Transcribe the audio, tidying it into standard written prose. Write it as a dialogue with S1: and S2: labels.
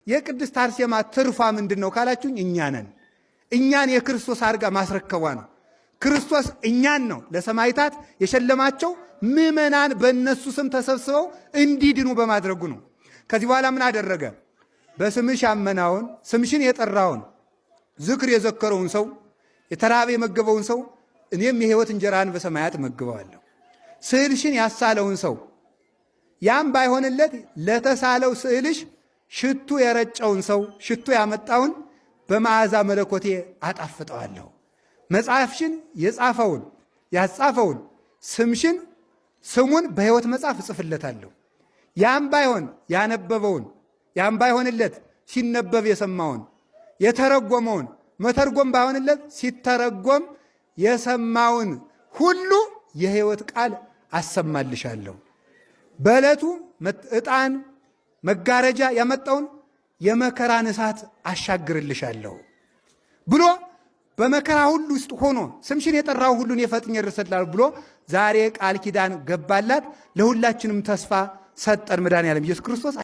S1: የቅድስት አርሴማ ትርፏ ምንድነው ካላችሁኝ እኛ ነን። እኛን የክርስቶስ አድርጋ ማስረከቧ ነው። ክርስቶስ እኛን ነው ለሰማዕታት የሸለማቸው ምዕመናን በእነሱ ስም ተሰብስበው እንዲድኑ በማድረጉ ነው። ከዚህ በኋላ ምን አደረገ? በስምሽ ያመናውን ስምሽን የጠራውን ዝክር የዘከረውን ሰው የተራበ የመገበውን ሰው እኔም የሕይወት እንጀራን በሰማያት መግበዋለሁ። ስዕልሽን ያሳለውን ሰው ያም ባይሆንለት ለተሳለው ስዕልሽ ሽቱ የረጨውን ሰው ሽቱ ያመጣውን በመዓዛ መለኮቴ አጣፍጠዋለሁ። መጽሐፍሽን የጻፈውን ያጻፈውን ስምሽን ስሙን በሕይወት መጽሐፍ እጽፍለታለሁ። ያም ባይሆን ያነበበውን ያም ባይሆንለት ሲነበብ የሰማውን የተረጎመውን መተርጎም ባይሆንለት ሲተረጎም የሰማውን ሁሉ የሕይወት ቃል አሰማልሻለሁ። በዕለቱ ዕጣን መጋረጃ ያመጣውን የመከራን እሳት አሻግርልሻለሁ ብሎ በመከራ ሁሉ ውስጥ ሆኖ ስምሽን የጠራው ሁሉን የፈጥኜ እደርስልሻለሁ ብሎ ዛሬ ቃል ኪዳን ገባላት። ለሁላችንም ተስፋ ሰጠን። መድኃኔዓለም ኢየሱስ ክርስቶስ